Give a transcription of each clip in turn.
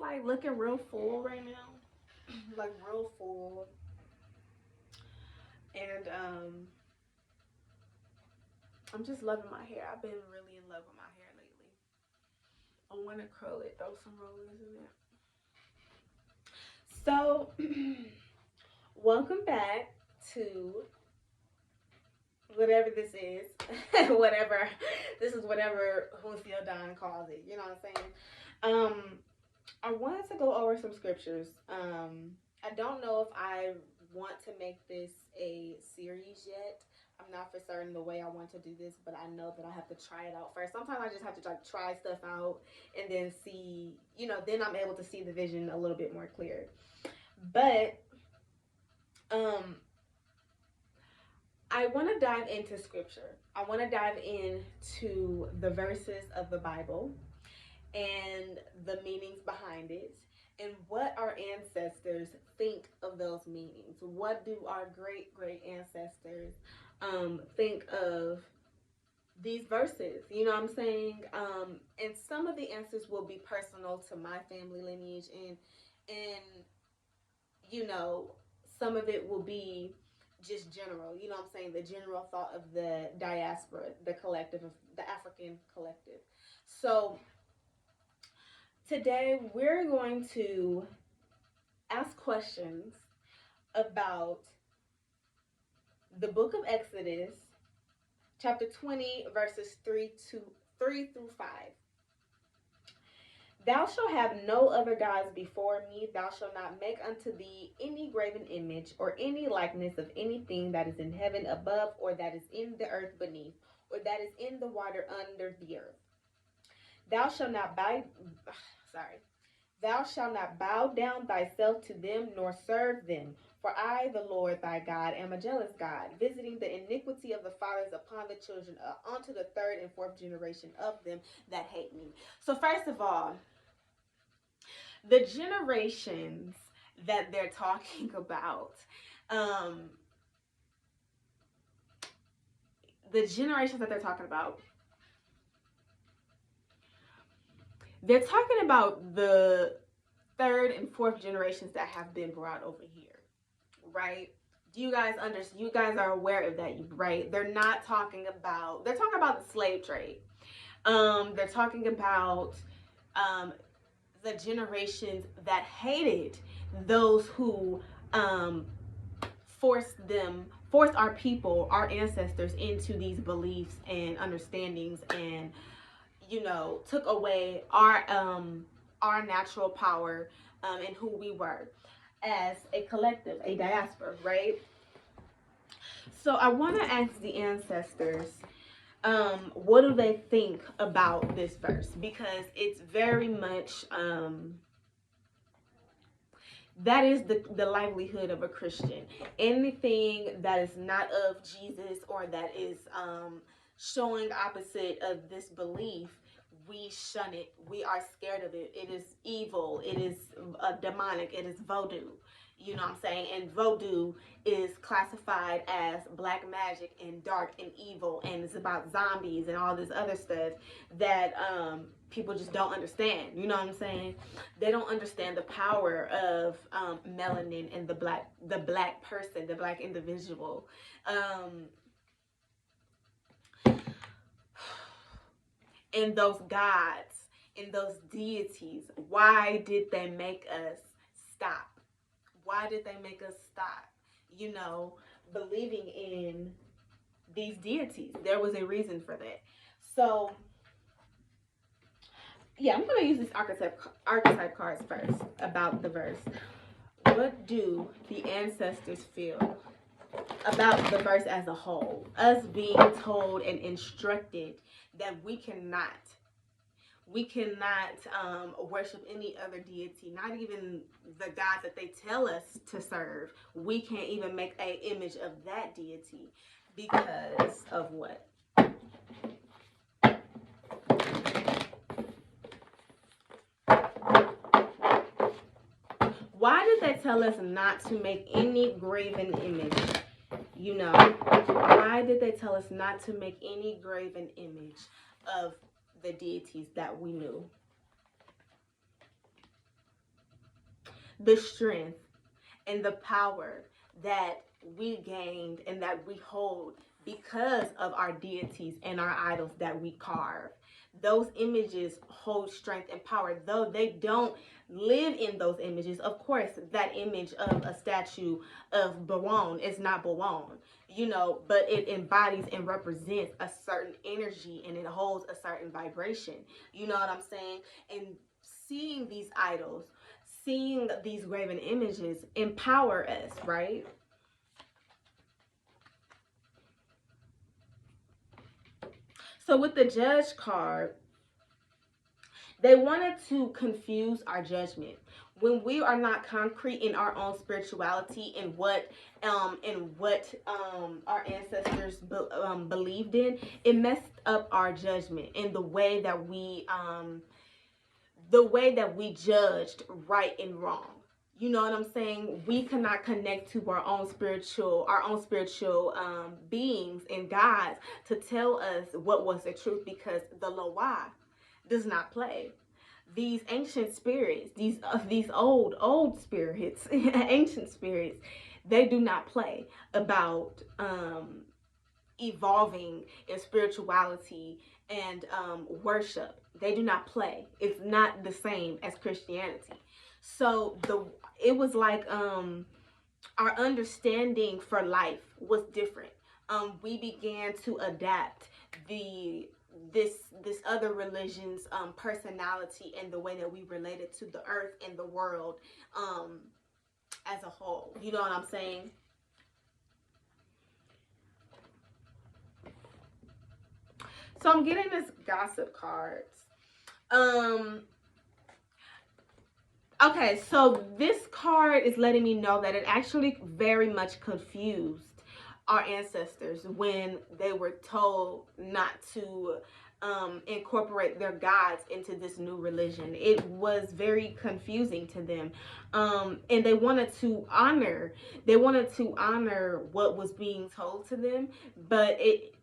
like looking real full right now. Like real full. And I'm just loving my hair. I've been really in love with my hair lately. I want to curl it, throw some rollers in it. So, welcome back to whatever this is. Whatever. This is whatever Huncio Don calls it. You know what I'm saying? I wanted to go over some scriptures. I don't know if I want to make this a series yet. I'm not for certain the way I want to do this, but I know that I have to try it out first. Sometimes I just have to like try stuff out and then see, then I'm able to see the vision a little bit more clear. But I want to dive into scripture. I want to dive into the verses of the Bible and the meanings behind it, and what our ancestors think of those meanings. What do our great ancestors think of these verses? You know what I'm saying? And some of the answers will be personal to my family lineage, and some of it will be just general. You know what I'm saying? The general thought of the diaspora, the collective, of the African collective. So today we're going to ask questions about the book of Exodus, chapter 20, verses 3 through 5. Thou shalt have no other gods before me. Thou shalt not make unto thee any graven image or any likeness of anything that is in heaven above, or that is in the earth beneath, or that is in the water under the earth. Thou shalt not bow down thyself to them, nor serve them. For I, the Lord thy God, am a jealous God, visiting the iniquity of the fathers upon the children, unto the third and fourth generation of them that hate me. So first of all, the generations that they're talking about, they're talking about the third and fourth generations that have been brought over here, right? Do you guys understand? You guys are aware of that, right? They're talking about the slave trade. They're talking about the generations that hated those who forced our people, our ancestors, into these beliefs and understandings, and took away our natural power and who we were as a collective, a diaspora, right? So I want to ask the ancestors, what do they think about this verse? Because it's very much that is the livelihood of a Christian. Anything that is not of Jesus, or that is showing opposite of this belief, we shun it. We are scared of it. It is evil. It is demonic. It is voodoo. You know what I'm saying? And voodoo is classified as black magic and dark and evil, and it's about zombies and all this other stuff that people just don't understand. You know what I'm saying? They don't understand the power of melanin and the black person, the black individual. And those gods and those deities, why did they make us stop? Why did they make us stop, believing in these deities? There was a reason for that. So, yeah, I'm going to use these archetype cards first about the verse. What do the ancestors feel about the verse as a whole? Us being told and instructed that we cannot worship any other deity, not even the God that they tell us to serve. We can't even make an image of that deity because of what? Why did they tell us not to make any graven image? Why did they tell us not to make any graven image of the deities that we knew? the strength and the power that we gained and that we hold because of our deities and our idols that we carve. Those images hold strength and power, though they don't live in those images. Of course, that image of a statue of Bawan is not Bawan, you know, but it embodies and represents a certain energy and it holds a certain vibration. You know what I'm saying? And seeing these idols, seeing these graven images empower us, right? So with the Judge card, they wanted to confuse our judgment. When we are not concrete in our own spirituality and what our ancestors believed in, it messed up our judgment in the way that we judged right and wrong. You know what I'm saying? We cannot connect to our own spiritual beings and gods to tell us what was the truth, because the Loa does not play. These ancient spirits, these old spirits, ancient spirits, they do not play about evolving in spirituality and worship. They do not play. It's not the same as Christianity. So it was like our understanding for life was different. We began to adapt this other religion's personality and the way that we related to the earth and the world as a whole. You know what I'm saying? So I'm getting this gossip cards. Okay, so this card is letting me know that it actually very much confused our ancestors when they were told not to incorporate their gods into this new religion. It was very confusing to them, and they wanted to honor what was being told to them, but it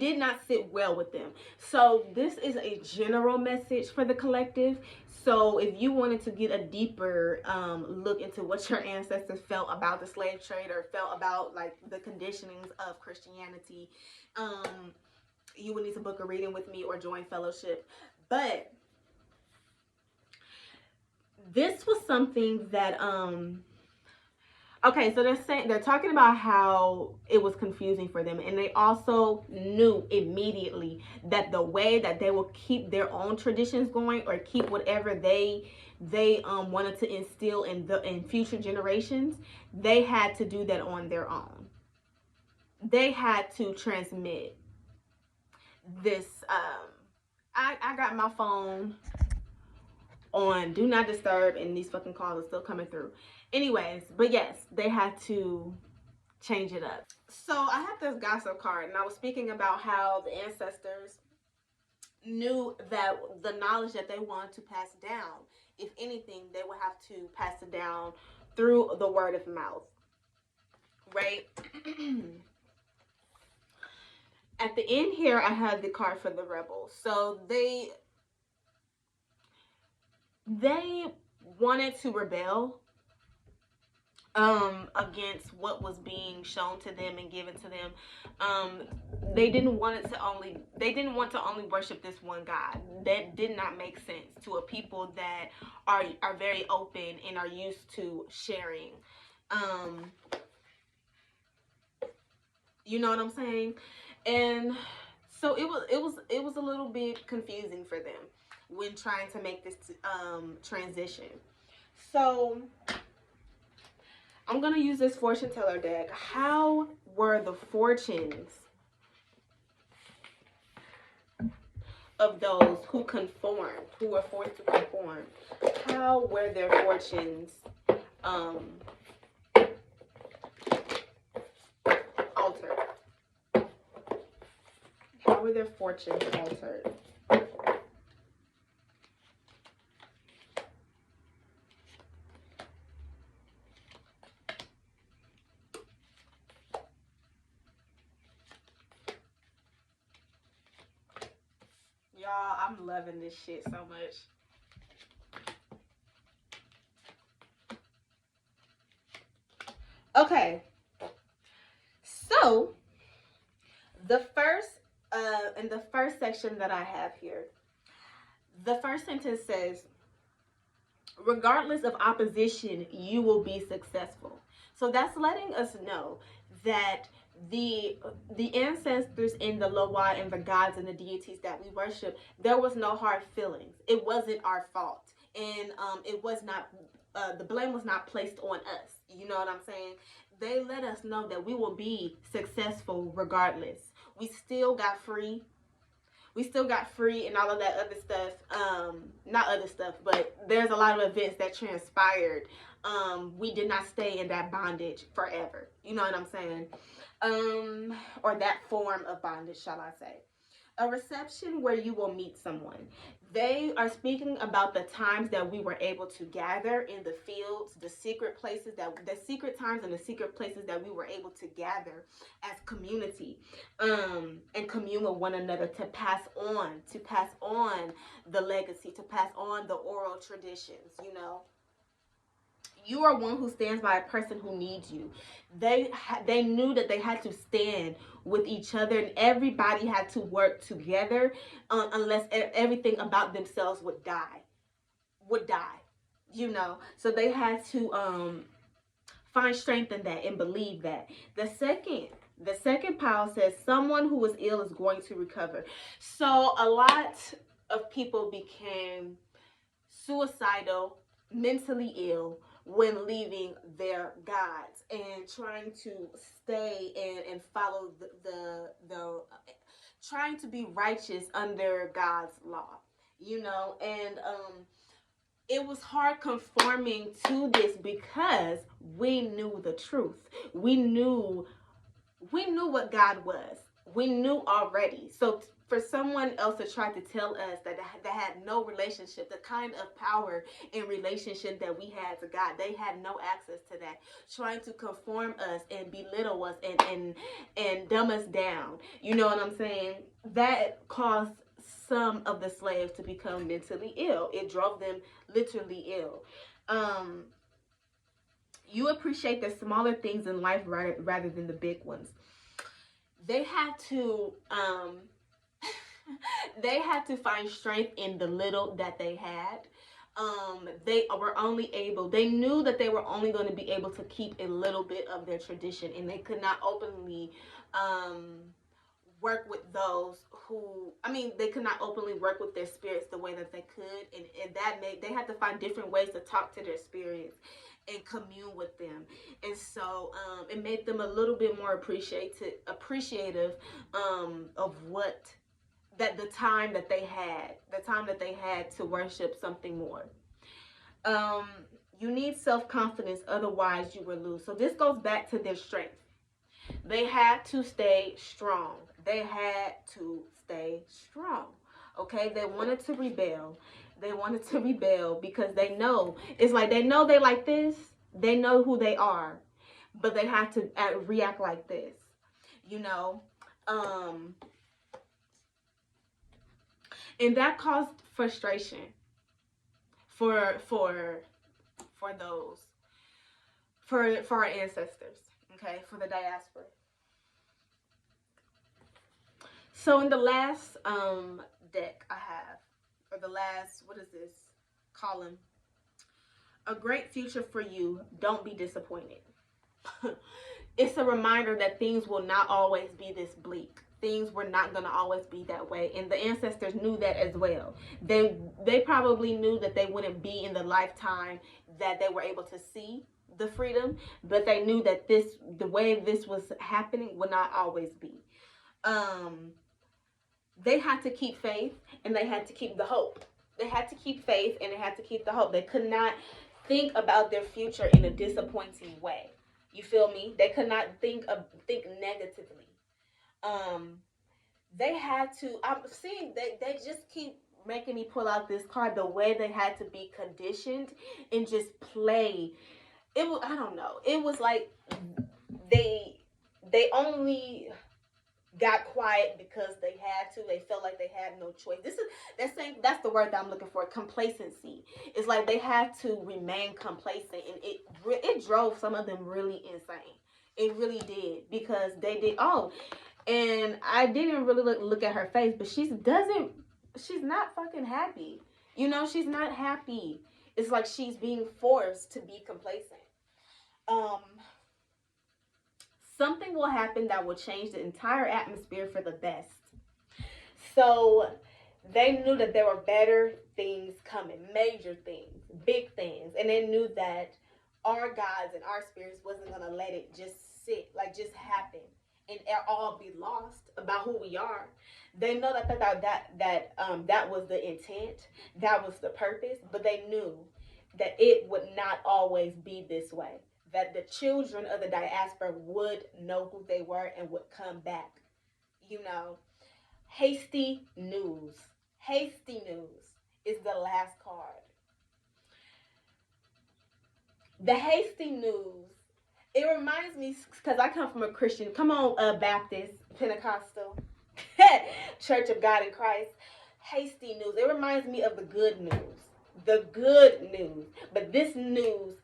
did not sit well with them. So this is a general message for the collective. So if you wanted to get a deeper look into what your ancestors felt about the slave trade or felt about like the conditionings of Christianity, you would need to book a reading with me or join fellowship. But this was something that okay, so they're talking about how it was confusing for them, and they also knew immediately that the way that they will keep their own traditions going or keep whatever they wanted to instill in future generations, they had to do that on their own. They had to transmit this. I got my phone on do not disturb, and these fucking calls are still coming through. Anyways, but yes, they had to change it up. So I have this gossip card, and I was speaking about how the ancestors knew that the knowledge that they wanted to pass down, if anything, they would have to pass it down through the word of mouth, right? At the end here, I had the card for the rebels. So they wanted to rebel against what was being shown to them and given to them. They didn't want to only worship this one God. That did not make sense to a people that are very open and are used to sharing. You know what I'm saying? And so it was a little bit confusing for them when trying to make this transition. So I'm going to use this fortune teller deck. How were the fortunes of those who conformed, who were forced to conform? How were their fortunes altered? How were their fortunes altered? Y'all, I'm loving this shit so much. Okay, so the first, in the first section that I have here, the first sentence says, regardless of opposition, you will be successful. So that's letting us know that the the ancestors in the Loa and the gods and the deities that we worship, there was no hard feelings. It wasn't our fault, and it was not. The blame was not placed on us. You know what I'm saying? They let us know that we will be successful regardless. We still got free, and all of that other stuff. Not other stuff, but there's a lot of events that transpired. We did not stay in that bondage forever. You know what I'm saying? Or that form of bondage, shall I say. A reception where you will meet someone. They are speaking about the times that we were able to gather in the fields, the secret places, the secret times and the secret places that we were able to gather as community, and commune with one another to pass on the legacy, to pass on the oral traditions, you know. You are one who stands by a person who needs you. They knew that they had to stand with each other, and everybody had to work together, unless everything about themselves would die. You know. So they had to find strength in that and believe that. The second pile says someone who is ill is going to recover. So a lot of people became suicidal, mentally ill, when leaving their gods and trying to stay and follow the trying to be righteous under God's law, you know. And it was hard conforming to this because we knew the truth. We knew what God was. We knew already. So for someone else to try to tell us that had no relationship, the kind of power and relationship that we had to God, they had no access to that. Trying to conform us and belittle us and dumb us down. You know what I'm saying? That caused some of the slaves to become mentally ill. It drove them literally ill. You appreciate the smaller things in life rather than the big ones. They had to they had to find strength in the little that they had. They knew that they were only going to be able to keep a little bit of their tradition, and they could not openly work with those who, they could not openly work with their spirits the way that they could, and that they had to find different ways to talk to their spirits and commune with them. And so it made them a little bit more appreciative of what that the time that they had to worship something more. You need self-confidence, otherwise you will lose. So this goes back to their strength. They had to stay strong. Okay, they wanted to rebel. Because they know, it's like they know they like this. They know who they are, but they have to react like this, you know. And that caused frustration for our ancestors, okay, for the diaspora. So in the last deck I have, or the last, what is this column? A great future for you. Don't be disappointed. It's a reminder that things will not always be this bleak. Things were not going to always be that way, and the ancestors knew that as well. They probably knew that they wouldn't be in the lifetime that they were able to see the freedom, but they knew that the way this was happening would not always be. They had to keep faith, and they had to keep the hope. They had to keep faith, and they had to keep the hope. They could not think about their future in a disappointing way. You feel me? They could not think negatively. They had to. I'm seeing they just keep making me pull out this card. The way they had to be conditioned and just play. It was, I don't know. It was like they only. got quiet because they had to. They felt like they had no choice. That's the word that I'm looking for. Complacency. It's like they had to remain complacent, and it drove some of them really insane. It really did, because they did. Oh, and I didn't really look at her face, but she's not fucking happy. You know, she's not happy. It's like she's being forced to be complacent. Um, Something will happen that will change the entire atmosphere for the best. So they knew that there were better things coming, major things, big things, and they knew that our gods and our spirits wasn't gonna let it just sit, like just happen, and all be lost about who we are. They know that was the intent, that was the purpose, but they knew that it would not always be this way. That the children of the diaspora would know who they were and would come back. You know, hasty news. Hasty news is the last card. The hasty news. It reminds me, because I come from a Christian, come on, Baptist, Pentecostal, Church of God in Christ. Hasty news. It reminds me of the good news. The good news. But this news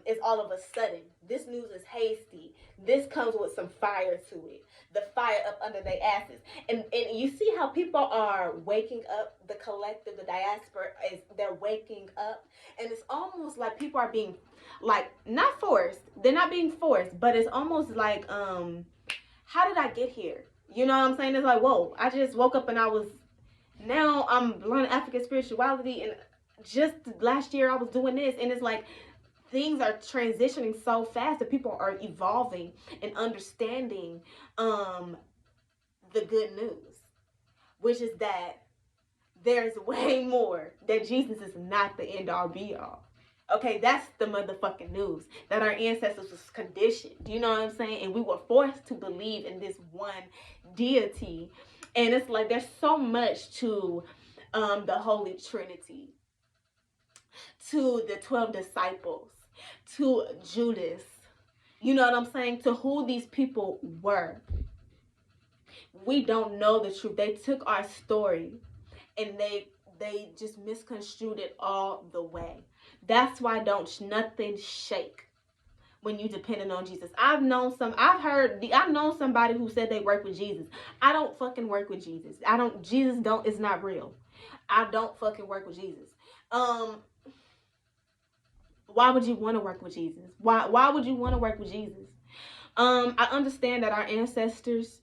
is all of a sudden. This news is hasty. This comes with some fire to it. The fire up under their asses. And you see how people are waking up, the collective, the diaspora, they're waking up. And it's almost like people are being, like, not forced. They're not being forced, but it's almost like, how did I get here? You know what I'm saying? It's like, whoa, I just woke up and now I'm learning African spirituality, and just last year I was doing this, and it's like things are transitioning so fast that people are evolving and understanding the good news, which is that there's way more, that Jesus is not the end all be all. Okay, that's the motherfucking news, that our ancestors was conditioned, you know what I'm saying? And we were forced to believe in this one deity. And it's like there's so much to the Holy Trinity, to the 12 disciples, to Judas. You know what I'm saying? To who these people were. We don't know the truth. They took our story and they just misconstrued it all the way. That's why don't nothing shake when you depending on Jesus. I've known somebody who said they work with Jesus. I don't fucking work with Jesus. Jesus is not real. I don't fucking work with Jesus. Why would you want to work with Jesus? Why would you want to work with Jesus? I understand that our ancestors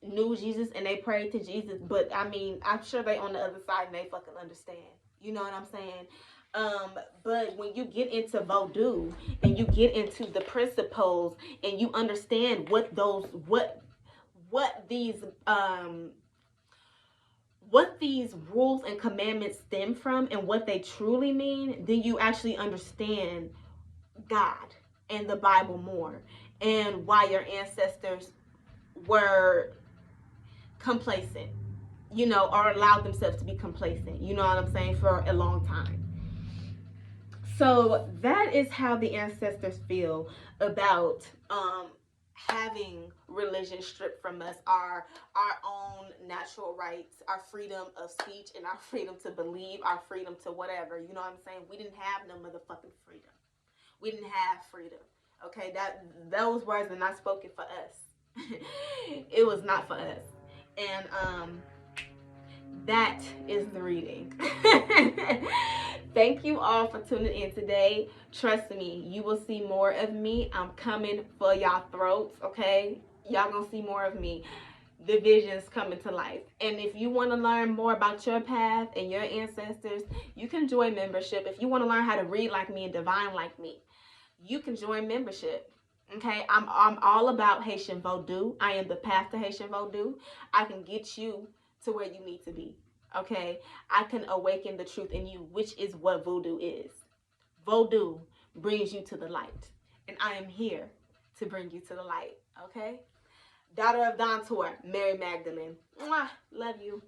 knew Jesus and they prayed to Jesus, but I mean, I'm sure they on the other side and they fucking understand. You know what I'm saying? But when you get into voodoo and you get into the principles and you understand what these rules and commandments stem from and what they truly mean, then you actually understand God and the Bible more, and why your ancestors were complacent, you know, or allowed themselves to be complacent, you know what I'm saying, for a long time. So that is how the ancestors feel about having religion stripped from us, our own natural rights, our freedom of speech, and our freedom to believe, our freedom to whatever. You know what I'm saying? We didn't have no motherfucking freedom. We didn't have freedom. Okay, those words are not spoken for us. It was not for us. And that is the reading. Thank you all for tuning in today. Trust me, you will see more of me. I'm coming for y'all throats, okay? Y'all gonna see more of me. The vision's coming to life. And if you want to learn more about your path and your ancestors, you can join membership. If you want to learn how to read like me and divine like me, you can join membership. Okay, I'm all about Haitian Vodou. I am the path to Haitian Vodou. I can get you to where you need to be. Okay, I can awaken the truth in you, which is what voodoo is. Voodoo brings you to the light, and I am here to bring you to the light. Okay, daughter of Don Tour, Mary Magdalene. Mwah, love you.